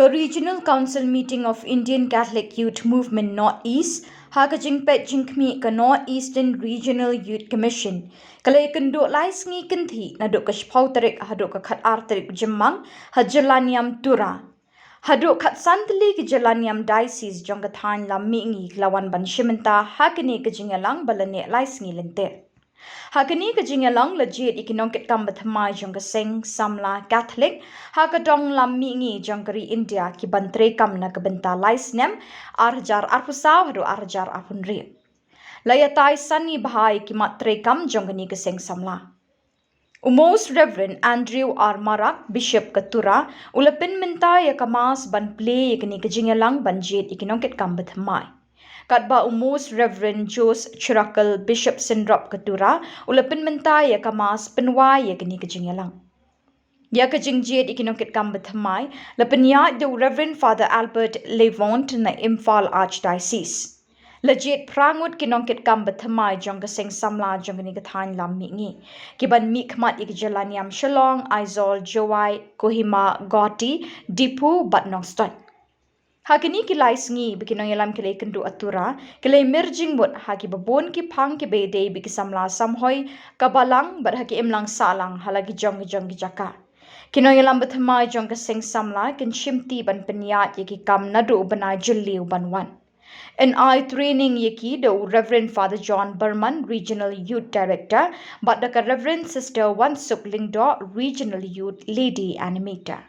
The Regional Council meeting of Indian Catholic Youth Movement North-East, Hakajing Peit Jingkmi ka North-Eastern Regional Youth Commission, kalay kendo lais ngi kanthi na dok ka shpau tarik hadok ka khat ar tarik jemmang hajalaniam Tura. Hadok khat santli ki jalaniam diocese jong ka than lam mi ngi lawan ban shimenta hakini ka Jingialang balane lais ngi lente. Hakini ka Jingialang la Jied Nongkitkam Bathymmai jong ka Seng, Samla, Katholik, hakadong lam mi ngi jong kari India ki bantre kam na kabenta lais nem arjar arpusaw hado arjar apunri. Layatai sani bahai ki matre kam jong kani ka Seng Samla. Most Reverend Andrew R. Marak, Bishop Tura, ulapin minta ya kamas ban play kani ka Jingialang ban Jied Nongkitkam Bathymmai. Katba Most Reverend Jos Chirakal Bishop Sindrop Tura, ulapin minta ya kamas penwa ya kani ka Jingialang. Ya ka Jied Nongkitkam Bathymmai, lapin ya the Reverend Father Albert Levant na Imphal Archdiocese. Legit prangut Nongkitkam Bathymmai jong ka Seng Samla jong kani ka than lam mi ngi. Kiban mi khmat ikjalaniam Shillong, Aizol, Jowai, Kohima, Goti, Dipu, Batnongston. Hakini ki lais ngi bikinong yalam kilay kendo atura, kilay merging mut haki babon ki pang ki bede biki samla samhoy kabalang bat haki imlang salang halagi jong ki jaka. Kinong yalam Bathymmai jong ka Seng Samla kin shimti ban penyat yaki kam nadu banai julliu banwan. And I training yaki the Reverend Father John Burman, Regional Youth Director, but the Reverend Sister Wansuk Lingdo, Regional Youth Lady Animator.